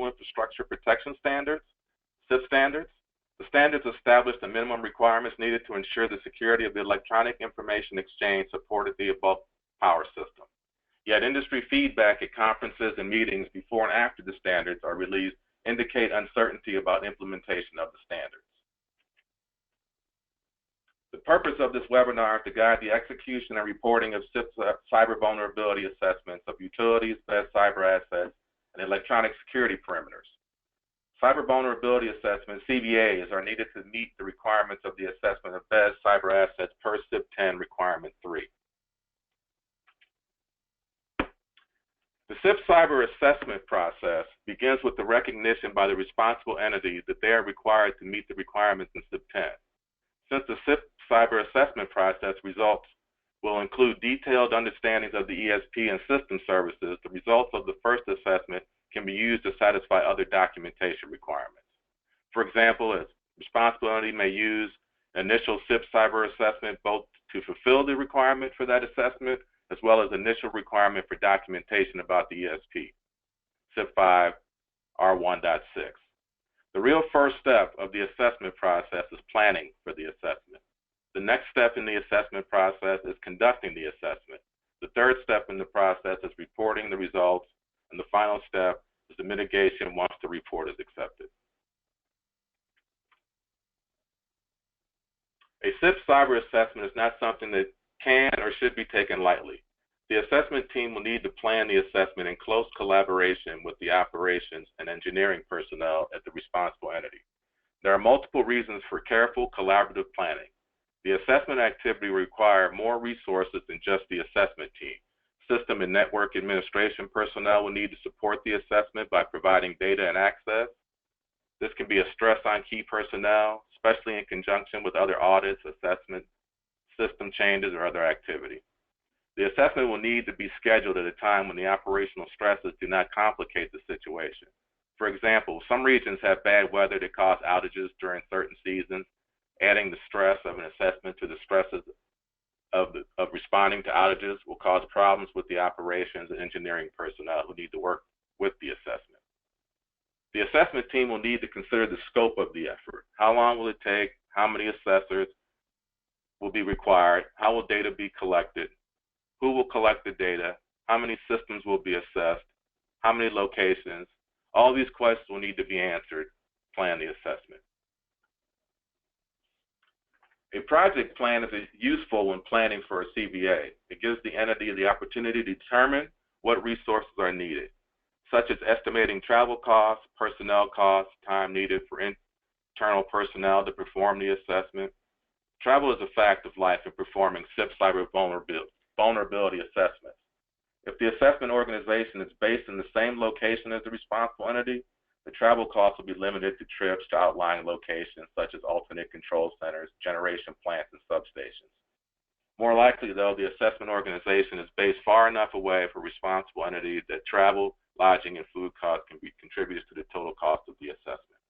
Infrastructure Protection Standards, CIP standards. The standards established the minimum requirements needed to ensure the security of the electronic information exchange supported the above power system. Yet industry feedback at conferences and meetings before and after the standards are released indicate uncertainty about implementation of the standards. The purpose of this webinar is to guide the execution and reporting of CIP cyber vulnerability assessments of utilities, BES cyber assets, and electronic security perimeters. Cyber vulnerability assessments, CVAs, are needed to meet the requirements of the assessment of BES cyber assets per CIP 10 requirement 3. The CIP cyber assessment process begins with the recognition by the responsible entity that they are required to meet the requirements in CIP 10. Since the CIP cyber assessment process results will include detailed understandings of the ESP and system services, the results of the first assessment can be used to satisfy other documentation requirements. For example, a responsible entity may use initial CIP cyber assessment both to fulfill the requirement for that assessment as well as initial requirement for documentation about the ESP, CIP 5 R1.6. The real first step of the assessment process is planning for the assessment. The next step in the assessment process is conducting the assessment. The third step in the process is reporting the results, and the final step is the mitigation once the report is accepted. A CIP cyber assessment is not something that can or should be taken lightly. The assessment team will need to plan the assessment in close collaboration with the operations and engineering personnel at the responsible entity. There are multiple reasons for careful collaborative planning. The assessment activity will require more resources than just the assessment team. System and network administration personnel will need to support the assessment by providing data and access. This can be a stress on key personnel, especially in conjunction with other audits, assessment, system changes, or other activity. The assessment will need to be scheduled at a time when the operational stresses do not complicate the situation. For example, some regions have bad weather that cause outages during certain seasons. Adding the stress of an assessment to the stresses of responding to outages will cause problems with the operations and engineering personnel who need to work with the assessment. The assessment team will need to consider the scope of the effort. How long will it take? How many assessors will be required? How will data be collected? Who will collect the data? How many systems will be assessed? How many locations? All these questions will need to be answered. Plan the assessment. A project plan is useful when planning for a CVA. It gives the entity the opportunity to determine what resources are needed, such as estimating travel costs, personnel costs, time needed for internal personnel to perform the assessment. Travel is a fact of life in performing CIP cyber vulnerability assessments. If the assessment organization is based in the same location as the responsible entity, the travel costs will be limited to trips to outlying locations such as alternate control centers, generation plants, and substations. More likely, though, the assessment organization is based far enough away for responsible entities that travel, lodging, and food costs can be contributors to the total cost of the assessment.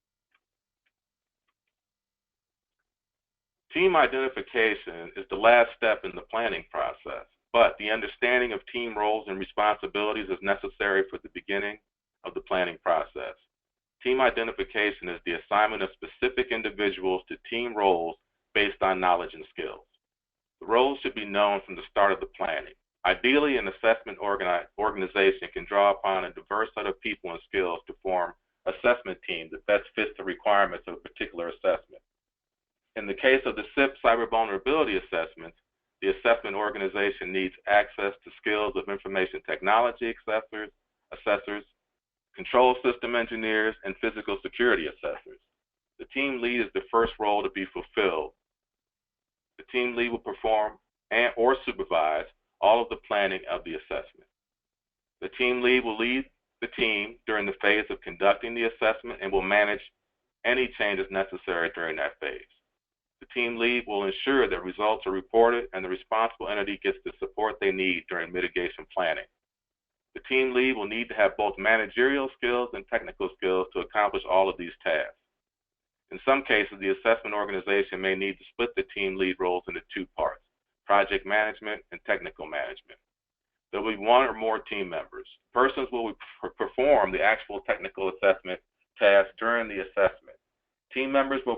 Team identification is the last step in the planning process, but the understanding of team roles and responsibilities is necessary for the beginning of the planning process. Team identification is the assignment of specific individuals to team roles based on knowledge and skills. The roles should be known from the start of the planning. Ideally, an assessment organization can draw upon a diverse set of people and skills to form assessment teams that best fits the requirements of a particular assessment. In the case of the CIP cyber vulnerability assessments, the assessment organization needs access to skills of information technology assessors, control system engineers, and physical security assessors. The team lead is the first role to be fulfilled. The team lead will perform or supervise all of the planning of the assessment. The team lead will lead the team during the phase of conducting the assessment and will manage any changes necessary during that phase. The team lead will ensure that results are reported and the responsible entity gets the support they need during mitigation planning. The team lead will need to have both managerial skills and technical skills to accomplish all of these tasks. In some cases, the assessment organization may need to split the team lead roles into two parts, project management and technical management. There will be one or more team members. Persons will perform the actual technical assessment task during the assessment. Team members will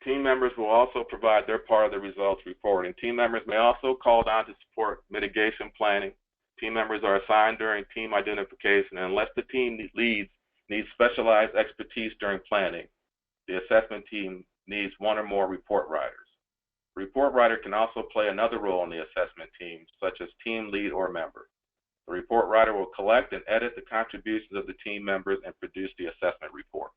Team members will also provide their part of the results reporting. Team members may also call on to support mitigation planning. Team members are assigned during team identification, and unless the team leads needs specialized expertise during planning, the assessment team needs one or more report writers. The report writer can also play another role in the assessment team, such as team lead or member. The report writer will collect and edit the contributions of the team members and produce the assessment report.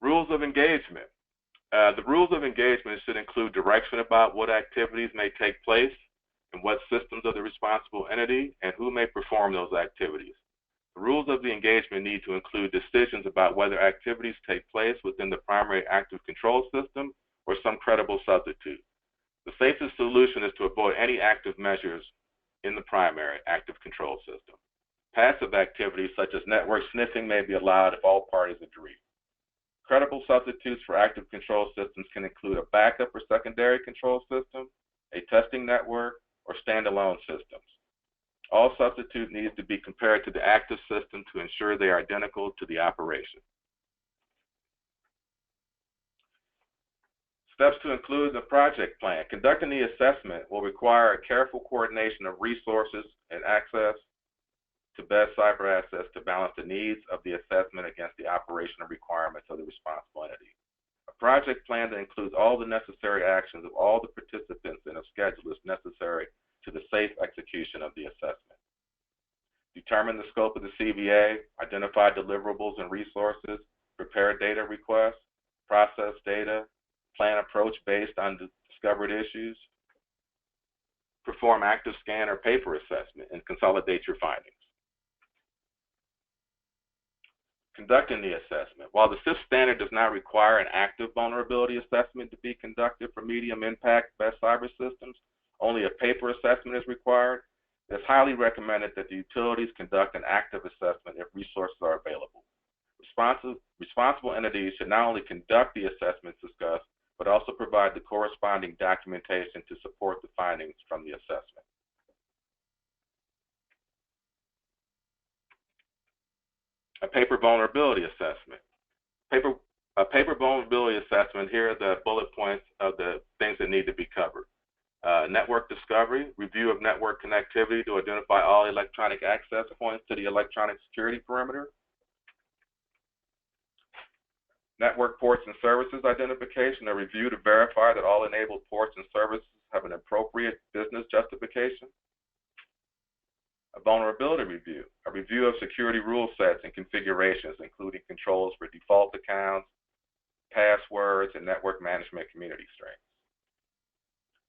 Rules of engagement. The rules of engagement should include direction about what activities may take place and what systems of the responsible entity and who may perform those activities. The rules of the engagement need to include decisions about whether activities take place within the primary active control system or some credible substitute. The safest solution is to avoid any active measures in the primary active control system. Passive activities such as network sniffing may be allowed if all parties agree. Credible substitutes for active control systems can include a backup or secondary control system, a testing network, or standalone systems. All substitute needs to be compared to the active system to ensure they are identical to the operation. Steps to include in the project plan. Conducting the assessment will require a careful coordination of resources and access to best cyber assets to balance the needs of the assessment against the operational requirements of the responsible entity. A project plan that includes all the necessary actions of all the participants and a schedule is necessary to the safe execution of the assessment. Determine the scope of the CVA, identify deliverables and resources, prepare data requests, process data, plan approach based on the discovered issues, perform active scan or paper assessment, and consolidate your findings. Conducting the assessment. While the CIP standard does not require an active vulnerability assessment to be conducted for medium impact best cyber systems, only a paper assessment is required. It's highly recommended that the utilities conduct an active assessment if resources are available. Responsible entities should not only conduct the assessments discussed, but also provide the corresponding documentation to support the findings from the assessment. A paper vulnerability assessment. A paper vulnerability assessment, here are the bullet points of the things that need to be covered. Network discovery, review of network connectivity to identify all electronic access points to the electronic security perimeter. Network ports and services identification, a review to verify that all enabled ports and services have an appropriate business justification. A vulnerability review, a review of security rule sets and configurations, including controls for default accounts, passwords, and network management community strengths.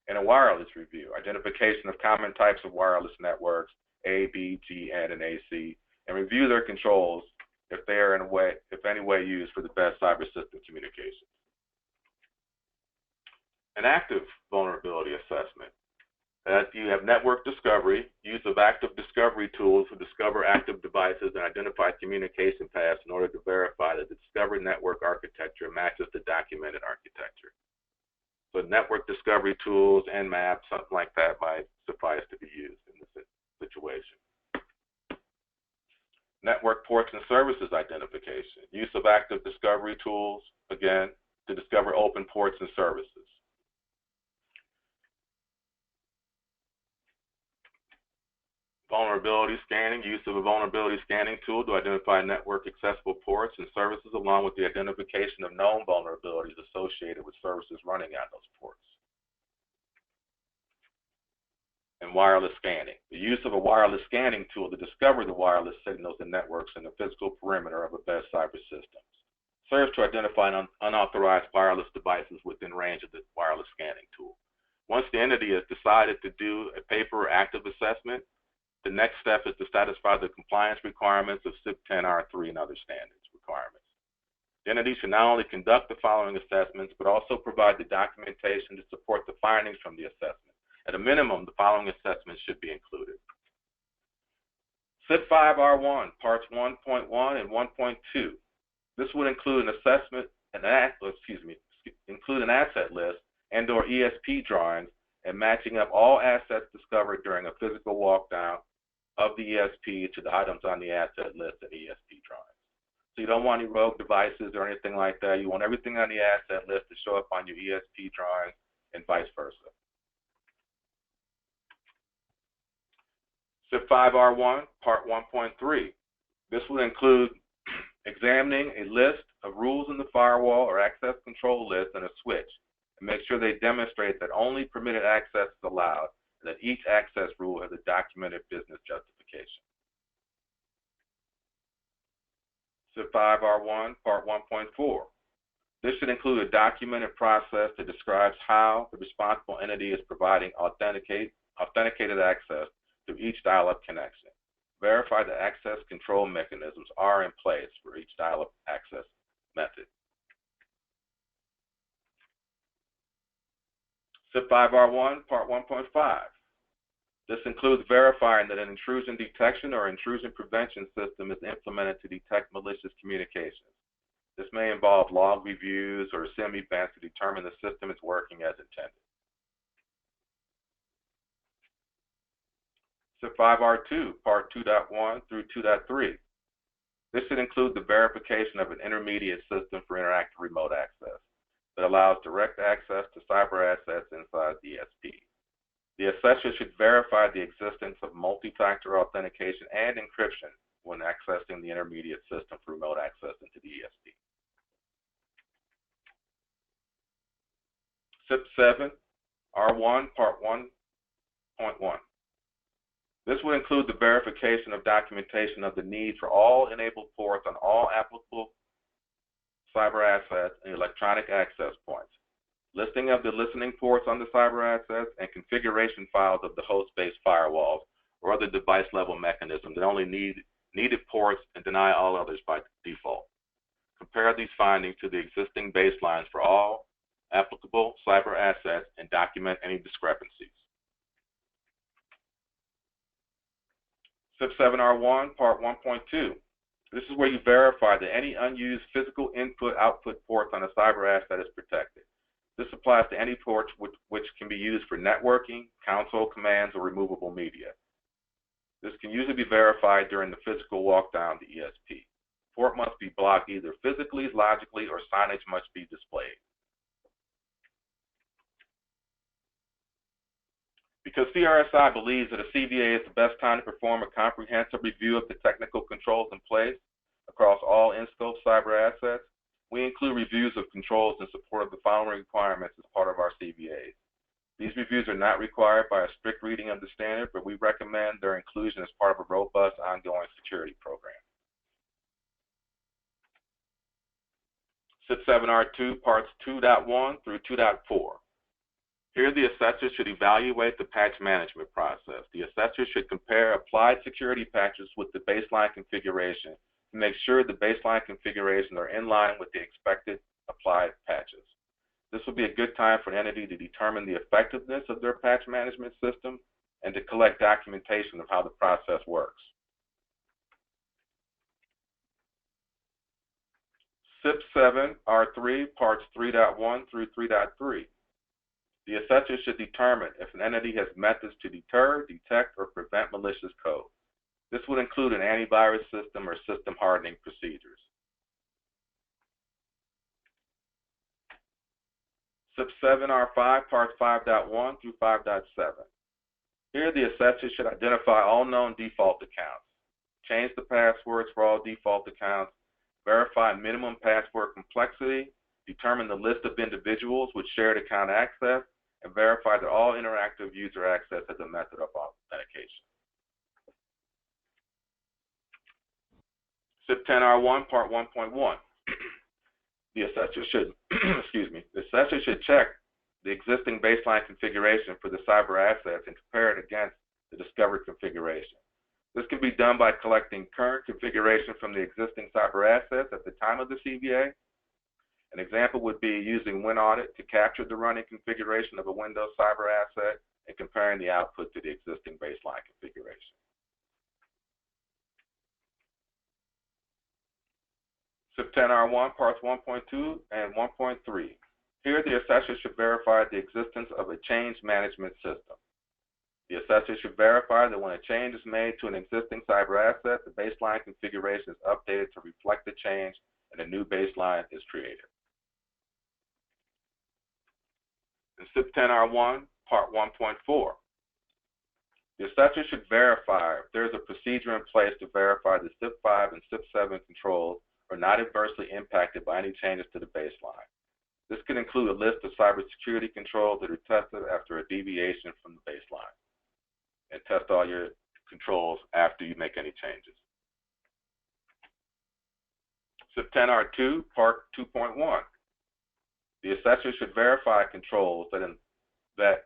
And a wireless review, identification of common types of wireless networks, A, B, G, N, and AC, and review their controls if they are in any way used for the best cyber system communications. An active vulnerability assessment. You have network discovery, use of active discovery tools to discover active devices and identify communication paths in order to verify that the discovered network architecture matches the documented architecture. So network discovery tools, Nmap, something like that might suffice to be used in this situation. Network ports and services identification, use of active discovery tools, again, to discover open ports and services. Vulnerability scanning, use of a vulnerability scanning tool to identify network accessible ports and services along with the identification of known vulnerabilities associated with services running on those ports. And wireless scanning, the use of a wireless scanning tool to discover the wireless signals and networks in the physical perimeter of a best cyber systems. Serves to identify unauthorized wireless devices within range of the wireless scanning tool. Once the entity has decided to do a paper or active assessment, the next step is to satisfy the compliance requirements of CIP 10R3 and other standards requirements. The entity should not only conduct the following assessments, but also provide the documentation to support the findings from the assessment. At a minimum, the following assessments should be included. CIP 5R1, Parts 1.1 and 1.2. This would include an assessment include an asset list and/or ESP drawings, and matching up all assets discovered during a physical walkdown of the ESP to the items on the asset list and ESP drawings. So you don't want any rogue devices or anything like that. You want everything on the asset list to show up on your ESP drawings and vice versa. CIP 5R1, Part 1.3. This will include examining a list of rules in the firewall or access control list and a switch, and make sure they demonstrate that only permitted access is allowed, and that each access rule has a documented business justification. CIP 5R1, Part 1.4. This should include a documented process that describes how the responsible entity is providing authenticated access to each dial-up connection. Verify that access control mechanisms are in place for each dial-up access method. CIP 5R1, Part 1.5. This includes verifying that an intrusion detection or intrusion prevention system is implemented to detect malicious communications. This may involve log reviews or SIM events to determine the system is working as intended. CIP 5R2, Part 2.1 through 2.3. This should include the verification of an intermediate system for interactive remote access that allows direct access to cyber assets inside the ESP. The assessor should verify the existence of multi-factor authentication and encryption when accessing the intermediate system for remote access into the ESP. CIP 7R1, Part 1.1. This will include the verification of documentation of the need for all enabled ports on all applicable cyber assets and electronic access points, listing of the listening ports on the cyber assets, and configuration files of the host-based firewalls or other device-level mechanisms that only need needed ports and deny all others by default. Compare these findings to the existing baselines for all applicable cyber assets and document any discrepancies. CIP 7R1, Part 1.2. This is where you verify that any unused physical input-output ports on a cyber asset is protected. This applies to any ports which can be used for networking, console commands, or removable media. This can usually be verified during the physical walkdown of the ESP. Port must be blocked either physically, logically, or signage must be displayed. Because CRSI believes that a CVA is the best time to perform a comprehensive review of the technical controls in place across all in-scope cyber assets, we include reviews of controls in support of the following requirements as part of our CVAs. These reviews are not required by a strict reading of the standard, but we recommend their inclusion as part of a robust ongoing security program. CIP 7R2, Parts 2.1 through 2.4. Here, the assessor should evaluate the patch management process. The assessor should compare applied security patches with the baseline configuration to make sure the baseline configurations are in line with the expected applied patches. This will be a good time for an entity to determine the effectiveness of their patch management system and to collect documentation of how the process works. CIP 7R3, Parts 3.1 through 3.3. The assessor should determine if an entity has methods to deter, detect, or prevent malicious code. This would include an antivirus system or system hardening procedures. CIP 7R5, Parts 5.1 through 5.7. Here, the assessor should identify all known default accounts, change the passwords for all default accounts, verify minimum password complexity, determine the list of individuals with shared account access, and verify that all interactive user access has a method of authentication. CIP 10R1, Part 1.1. The assessor should, the assessor should check the existing baseline configuration for the cyber assets and compare it against the discovered configuration. This can be done by collecting current configuration from the existing cyber assets at the time of the CVA. An example would be using WinAudit to capture the running configuration of a Windows cyber asset and comparing the output to the existing baseline configuration. CIP 10R1, Parts 1.2 and 1.3. Here, the assessor should verify the existence of a change management system. The assessor should verify that when a change is made to an existing cyber asset, the baseline configuration is updated to reflect the change and a new baseline is created. In CIP 10R1, Part 1.4, the assessor should verify if there is a procedure in place to verify the CIP 5 and CIP 7 controls are not adversely impacted by any changes to the baseline. This can include a list of cybersecurity controls that are tested after a deviation from the baseline, and test all your controls after you make any changes. CIP 10R2, Part 2.1. The assessor should verify controls that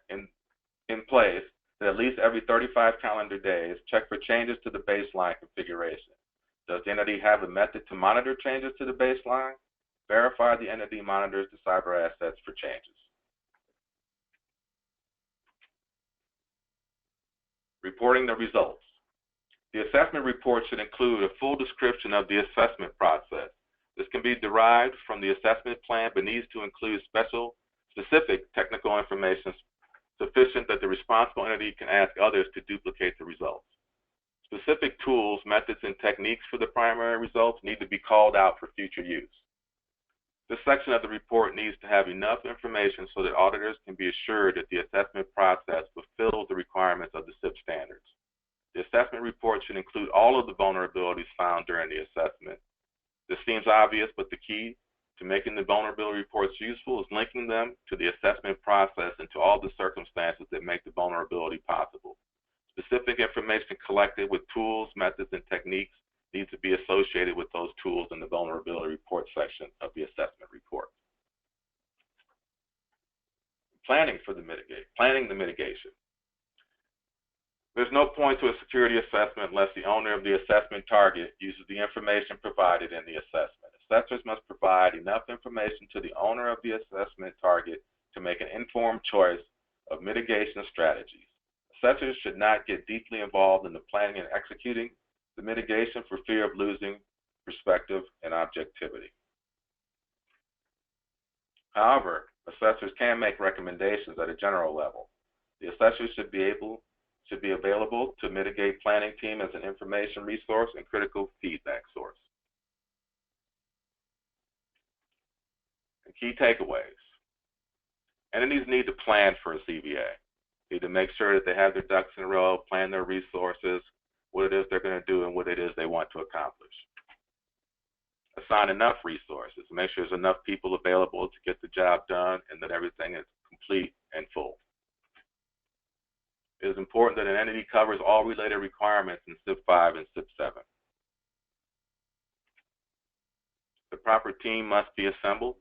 in place that at least every 35 calendar days check for changes to the baseline configuration. Does the entity have a method to monitor changes to the baseline? Verify the entity monitors the cyber assets for changes. Reporting the results. The assessment report should include a full description of the assessment process. This can be derived from the assessment plan, but needs to include specific technical information sufficient that the responsible entity can ask others to duplicate the results. Specific tools, methods, and techniques for the primary results need to be called out for future use. This section of the report needs to have enough information so that auditors can be assured that the assessment process fulfills the requirements of the CIP standards. The assessment report should include all of the vulnerabilities found during the assessment. This seems obvious, but the key to making the vulnerability reports useful is linking them to the assessment process and to all the circumstances that make the vulnerability possible. Specific information collected with tools, methods, and techniques needs to be associated with those tools in the vulnerability report section of the assessment report. Planning the mitigation. There's no point to a security assessment unless the owner of the assessment target uses the information provided in the assessment. Assessors must provide enough information to the owner of the assessment target to make an informed choice of mitigation strategies. Assessors should not get deeply involved in the planning and executing the mitigation for fear of losing perspective and objectivity. However, assessors can make recommendations at a general level. The assessors should be available to mitigate planning team as an information resource and critical feedback source. And key takeaways. Entities need to plan for a CVA. Need to make sure that they have their ducks in a row, plan their resources, what it is they're going to do, and what it is they want to accomplish. Assign enough resources. Make sure there's enough people available to get the job done and that everything is complete and full. It is important that an entity covers all related requirements in CIP 5 and CIP 7. The proper team must be assembled.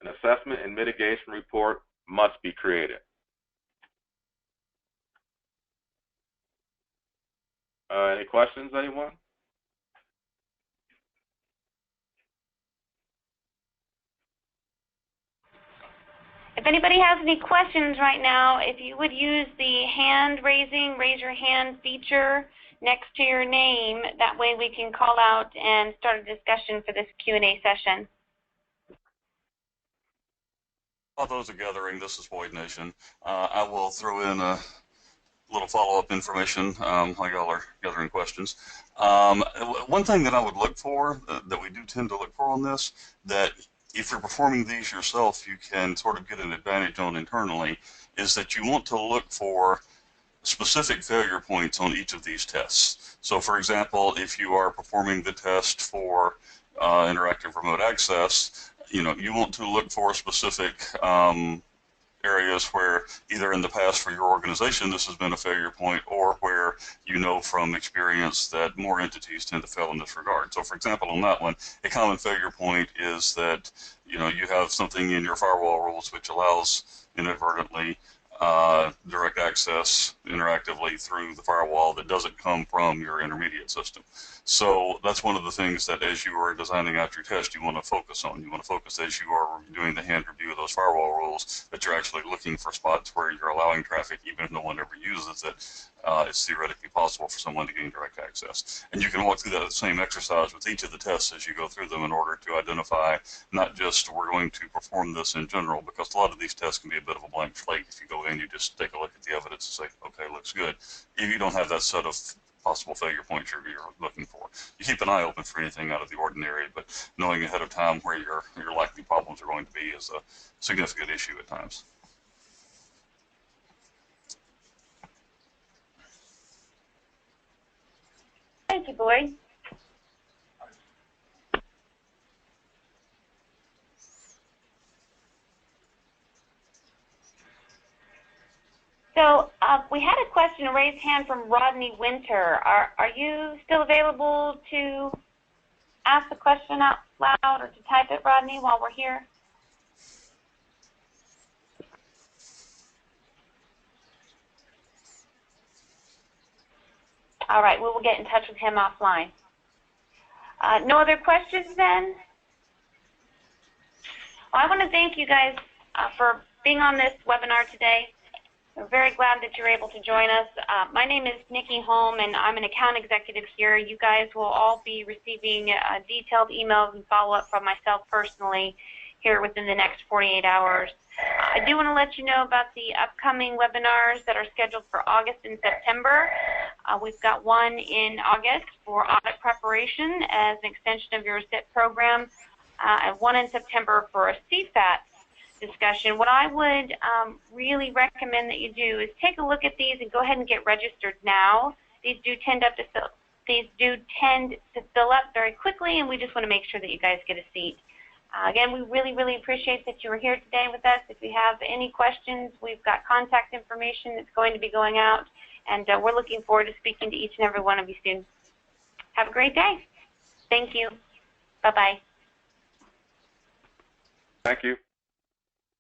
An assessment and mitigation report must be created. Any questions, anyone? If anybody has any questions right now, if you would use the hand raising, raise your hand feature next to your name, that way we can call out and start a discussion for this Q&A session. While those are gathering, this is Void Nation. I will throw in a little follow-up information while y'all are gathering questions. One thing that I would look for, that we do tend to look for on this, that if you're performing these yourself, you can sort of get an advantage on internally, is that you want to look for specific failure points on each of these tests. So for example, if you are performing the test for interactive remote access, you want to look for specific areas where either in the past for your organization this has been a failure point, or where from experience that more entities tend to fail in this regard. So for example, on that one, a common failure point is that you have something in your firewall rules which allows inadvertently direct access interactively through the firewall that doesn't come from your intermediate system. So that's one of the things that as you are designing out your test, you want to focus on. You want to focus as you are doing the hand review of those firewall rules, that you're actually looking for spots where you're allowing traffic even if no one ever uses it, it's theoretically possible for someone to gain direct access. And you can walk through that same exercise with each of the tests as you go through them in order to identify not just we're going to perform this in general, because a lot of these tests can be a bit of a blank slate. If you go in, you just take a look at the evidence and say, okay, looks good. If you don't have that set of possible failure points you're looking for, you keep an eye open for anything out of the ordinary, but knowing ahead of time where your likely problems are going to be is a significant issue at times. Thank you, Boyd. So we had a question, a raised hand from Rodney Winter. Are you still available to ask the question out loud or to type it, Rodney, while we're here? All right, we will get in touch with him offline. No other questions then? Well, I want to thank you guys for being on this webinar today. We're very glad that you're able to join us. My name is Nikki Holm, and I'm an account executive here. You guys will all be receiving detailed emails and follow-up from myself personally here within the next 48 hours. I do want to let you know about the upcoming webinars that are scheduled for August and September. We've got one in August for audit preparation as an extension of your CIP program, and one in September for a CFAT discussion. What I would really recommend that you do is take a look at these and go ahead and get registered now. These do tend to fill up very quickly, and we just want to make sure that you guys get a seat. Again, we really appreciate that you were here today with us. If you have any questions, we've got contact information that's going to be going out, and we're looking forward to speaking to each and every one of you soon. Have a great day. Thank you. Bye-bye. Thank you.